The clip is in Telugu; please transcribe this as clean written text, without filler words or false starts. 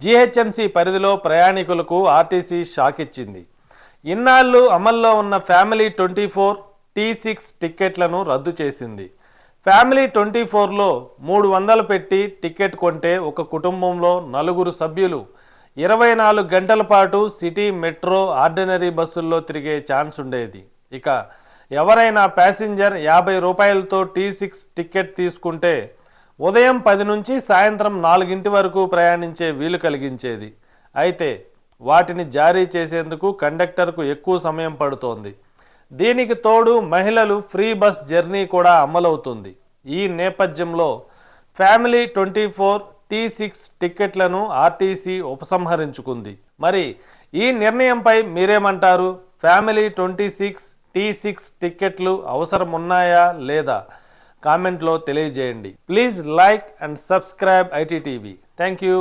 జీహెచ్ఎంసీ పరిధిలో ప్రయాణికులకు ఆర్టీసీ షాక్ ఇచ్చింది. ఇన్నాళ్లు అమల్లో ఉన్న ఫ్యామిలీ 24 T6 టిక్కెట్లను రద్దు చేసింది. ఫ్యామిలీ 24లో 300 పెట్టి టికెట్ కొంటే ఒక కుటుంబంలో 4 సభ్యులు 24 గంటల పాటు సిటీ, మెట్రో, ఆర్డినరీ బస్సుల్లో తిరిగే ఛాన్స్ ఉండేది. ఇక ఎవరైనా ప్యాసింజర్ 50 రూపాయలతో T6 టికెట్ తీసుకుంటే ఉదయం 10 నుంచి సాయంత్రం 4 వరకు ప్రయాణించే వీలు కలిగించేది. అయితే వాటిని జారీ చేసేందుకు కండక్టర్కు ఎక్కువ సమయం పడుతోంది. దీనికి తోడు మహిళలు ఫ్రీ బస్ జర్నీ కూడా అమలవుతుంది. ఈ నేపథ్యంలో ఫ్యామిలీ 24 T6 టిక్కెట్లను ఆర్టీసీ ఉపసంహరించుకుంది. మరి ఈ నిర్ణయంపై మీరేమంటారు? ఫ్యామిలీ 26 T6 టిక్కెట్లు అవసరం ఉన్నాయా లేదా? కామెంట్లో తెలియజేయండి. Please like and subscribe ITTV. Thank you.